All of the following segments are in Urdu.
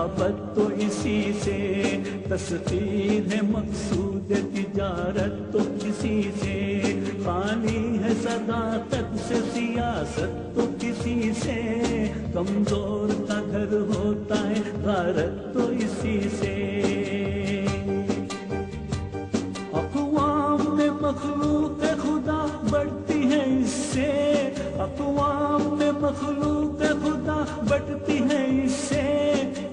رقابت تو اسی سے، تسخیر ہے مقصود تجارت تو کسی سے، خالی ہے صداقت سے سیاست تو کسی سے، کمزور کا گھر ہوتا ہے غارت تو اسی سے، اقوام میں مخلوق خدا بڑھتی ہے اس سے، اقوام میں مخلوق خدا بڑھتی ہے اس سے،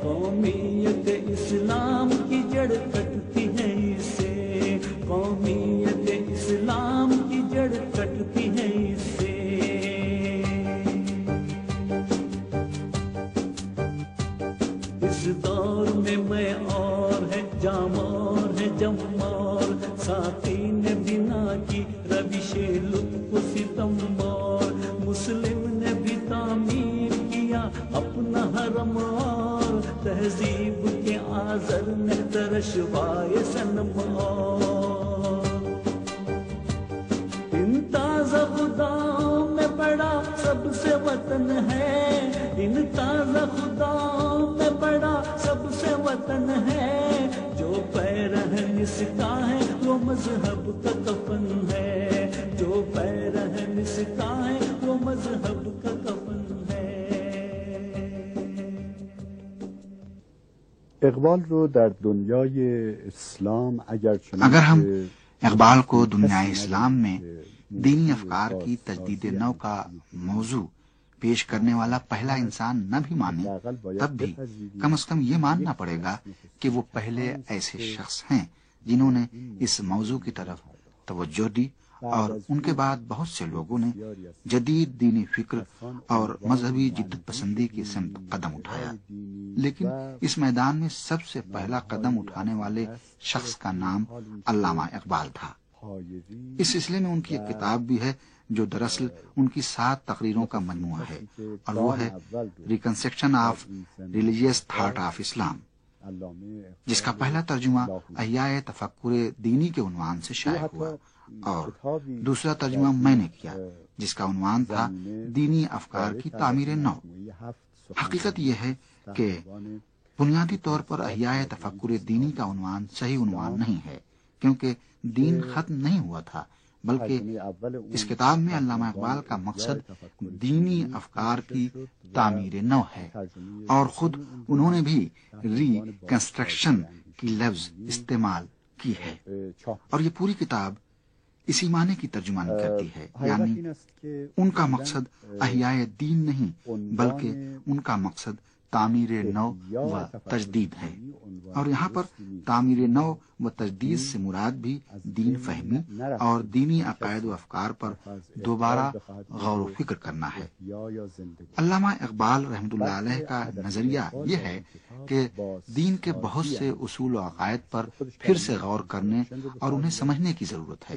قومیت اسلام کی جڑ کٹتی ہے اس سے، قومیت اسلام کی جڑ کٹتی ہے اس سے، اس دور میں اور ہے جام اور ہے جم اور، ساقی نے بنا کی روش لطف و ستم اور، مسلم نے بھی تعمیر کیا اپنا حرم اور، تہذیب کے آذر نے ترشوائے صنم اور، ان تازہ خداؤں میں بڑا سب سے وطن ہے، ان تازہ خداؤں میں بڑا سب سے وطن ہے، جو پیرہن اس کا ہے وہ مذہب کا کفن ہے، جو پیرہن اس کا ہے وہ مذہب کا کفن ہے۔ اقبال رو در دنیای اسلام اگر ہم اقبال کو دنیائے اسلام میں دینی افکار کی تجدید نو کا موضوع پیش کرنے والا پہلا انسان نہ بھی مانے، تب بھی کم از کم یہ ماننا پڑے گا کہ وہ پہلے ایسے شخص ہیں جنہوں نے اس موضوع کی طرف توجہ دی، اور ان کے بعد بہت سے لوگوں نے جدید دینی فکر اور مذہبی جدت پسندی کی سمت قدم اٹھایا، لیکن اس میدان میں سب سے پہلا قدم اٹھانے والے شخص کا نام علامہ اقبال تھا۔ اس سلسلے میں ان کی ایک کتاب بھی ہے جو دراصل ان کی 7 تقریروں کا مجموعہ ہے، اور وہ ہے reconstruction of religious thought of Islam, جس کا پہلا ترجمہ احیاء تفکر دینی کے عنوان سے شائع ہوا، اور دوسرا ترجمہ میں نے کیا جس کا عنوان تھا دینی افکار کی تعمیر نو۔ حقیقت یہ ہے کہ بنیادی طور پر احیاء تفکر دینی کا عنوان صحیح عنوان نہیں ہے، کیونکہ دین ختم نہیں ہوا تھا، بلکہ اس کتاب میں علامہ اقبال کا مقصد دینی افکار کی تعمیر نو ہے، اور خود انہوں نے بھی ری کنسٹرکشن کی لفظ استعمال کی ہے، اور یہ پوری کتاب اسی معنی کی ترجمانی کرتی ہے، یعنی ان کا مقصد احیاء دین نہیں بلکہ ان کا مقصد تعمیر نو و تجدید ہے، اور یہاں پر تعمیر نو و تجدید سے مراد بھی دین فہمی اور دینی عقائد و افکار پر دوبارہ غور و فکر کرنا ہے۔ علامہ اقبال رحمۃ اللہ علیہ کا نظریہ یہ ہے کہ دین کے بہت سے اصول و عقائد پر پھر سے غور کرنے اور انہیں سمجھنے کی ضرورت ہے،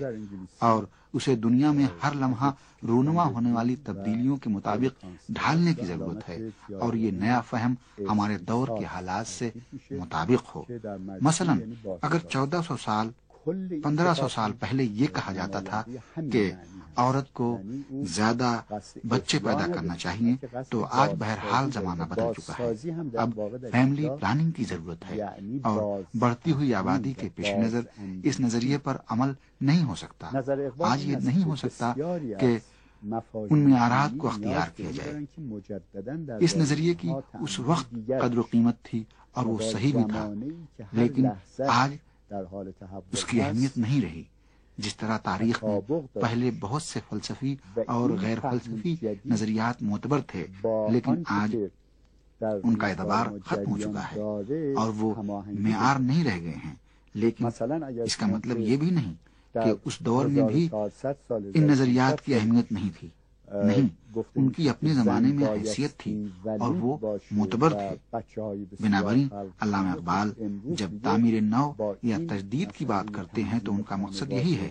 اور اسے دنیا میں ہر لمحہ رونما ہونے والی تبدیلیوں کے مطابق ڈھالنے کی ضرورت ہے، اور یہ نیا فہم ہمارے دور کے حالات سے مطابق ہو۔ مثلا اگر 1400 سال 1500 سال پہلے یہ کہا جاتا تھا کہ عورت کو زیادہ بچے پیدا کرنا چاہیے، تو آج بہرحال زمانہ بدل چکا ہے، اب فیملی پلاننگ کی ضرورت ہے، اور بڑھتی ہوئی آبادی کے پیش نظر اس نظریے پر عمل نہیں ہو سکتا۔ آج یہ نہیں ہو سکتا کہ ان معیارات کو اختیار کیا جائے۔ اس نظریے کی اس وقت قدر و قیمت تھی اور وہ صحیح بھی تھا، لیکن آج اس کی اہمیت نہیں رہی۔ جس طرح تاریخ میں پہلے بہت سے فلسفی اور غیر فلسفی نظریات معتبر تھے، لیکن آج ان کا اعتبار ختم ہو چکا ہے اور وہ معیار نہیں رہ گئے ہیں، لیکن اس کا مطلب یہ بھی نہیں کہ اس دور میں بھی ان نظریات کی اہمیت نہیں تھی۔ نہیں، ان کی اپنے زمانے میں حیثیت تھی اور وہ معتبر تھے۔ بنابراین علامہ اقبال جب تعمیر نو یا تجدید کی بات کرتے ہیں تو ان کا مقصد یہی ہے۔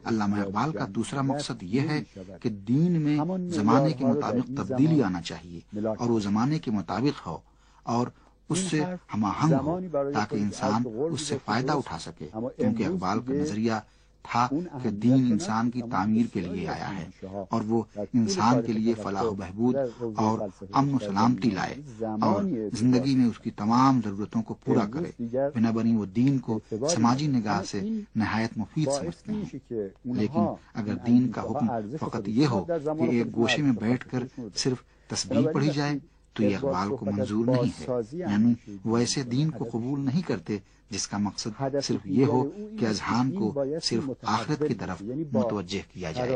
علامہ اقبال کا دوسرا مقصد یہ ہے کہ دین میں زمانے کے مطابق تبدیلی آنا چاہیے، اور وہ زمانے کے مطابق ہو اور اس سے ہم آہنگ ہو، تاکہ انسان اس سے فائدہ اٹھا سکے، کیونکہ اقبال کا نظریہ تھا کہ دین انسان کی تعمیر کے لیے آیا ہے اور وہ انسان کے لیے فلاح و بہبود اور امن و سلامتی لائے اور زندگی میں اس کی تمام ضرورتوں کو پورا کرے۔ بنابراین وہ دین کو سماجی نگاہ سے نہایت مفید سمجھتے ہیں، لیکن اگر دین کا حکم فقط یہ ہو کہ ایک گوشے میں بیٹھ کر صرف تسبیح پڑھی جائے تو یہ اقبال کو منظور نہیں ہے، یعنی وہ ایسے دین کو قبول نہیں کرتے جس کا مقصد صرف یہ ہو کہ اذہان کو صرف آخرت کی طرف متوجہ کیا جائے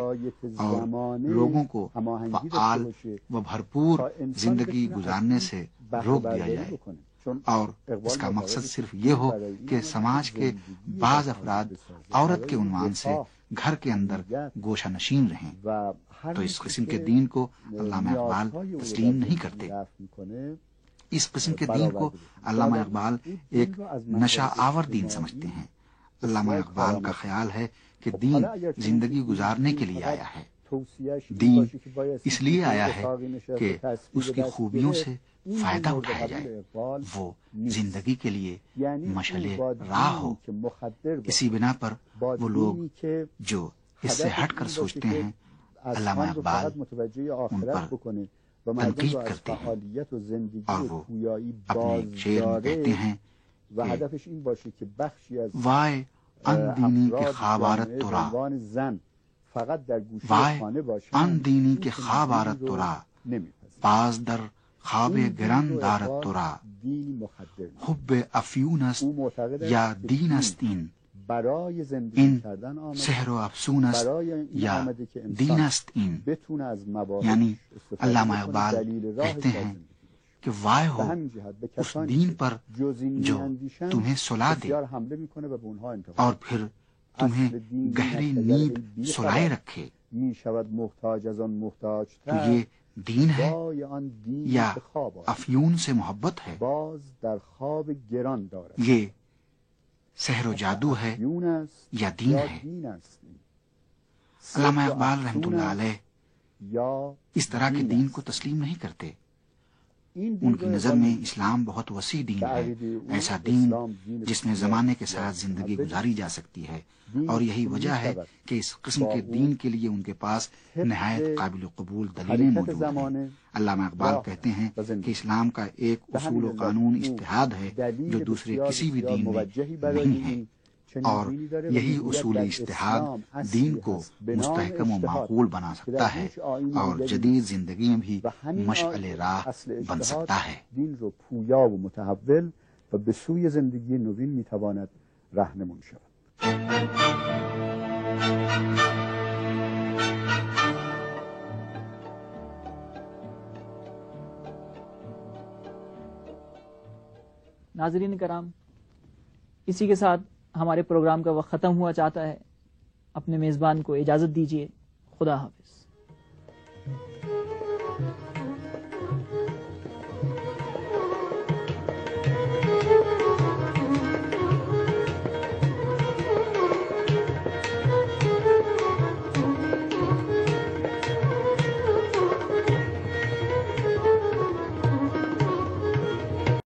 اور لوگوں کو فعال و بھرپور زندگی گزارنے سے روک دیا جائے، اور اس کا مقصد صرف یہ ہو کہ سماج کے بعض افراد عورت کے عنوان سے گھر کے اندر گوشہ نشین رہیں، تو اس قسم کے دین کو علامہ اقبال تسلیم نہیں کرتے۔ اس قسم کے دین کو علامہ اقبال ایک نشہ آور دین سمجھتے ہیں۔ علامہ اقبال کا خیال ہے کہ دین زندگی گزارنے کے لیے آیا ہے، دین اس لیے آیا ہے کہ اس کی خوبیوں سے فائدہ اٹھایا جائے، وہ زندگی کے لیے مشعل راہ ہو۔ اسی بنا پر وہ لوگ جو اس سے ہٹ کر سوچتے ہیں علامہ اقبال ان پر تنقید کرتے ہیں اور وہ اپنے شعر میں کہتے ہیں وائے ان دینی کے خواب آرت ترا، وائے ان دینی کے خواب آرت ترا، پاس در خواب گران دارت ترا، حب افیون است یا دین است این، این سحر و افسون است یا دین است این۔ یعنی علامہ اقبال کہتے ہیں کہ وائے ہو اس دین پر جو تمہیں سلا دے اور پھر تمہیں گہری نیند سلائے رکھے، تو یہ دین ہے یا افیون سے محبت ہے، یہ سحر و جادو ہے یا دین ہے۔ علامہ اقبال رحمۃ اللہ علیہ اس طرح کے دین کو تسلیم نہیں کرتے۔ ان کی نظر میں اسلام بہت وسیع دین ہے، ایسا دین جس میں زمانے کے ساتھ زندگی گزاری جا سکتی ہے، اور یہی وجہ ہے کہ اس قسم کے دین کے لیے ان کے پاس نہایت قابل قبول دلیلیں موجود ہیں۔ علامہ اقبال کہتے ہیں کہ اسلام کا ایک اصول و قانون اجتہاد ہے جو دوسرے کسی بھی دین میں نہیں ہے، اور یہی اصول اجتہاد دین کو مستحکم و معقول بنا سکتا ہے اور جدید زندگی میں بھی مشعل راہ بن سکتا ہے۔ دین رو پویا و متحول و به سوی زندگی نوین میتواند راهنمون شود۔ ناظرین کرام، اسی کے ساتھ ہمارے پروگرام کا وقت ختم ہوا چاہتا ہے۔ اپنے میزبان کو اجازت دیجیے، خدا حافظ۔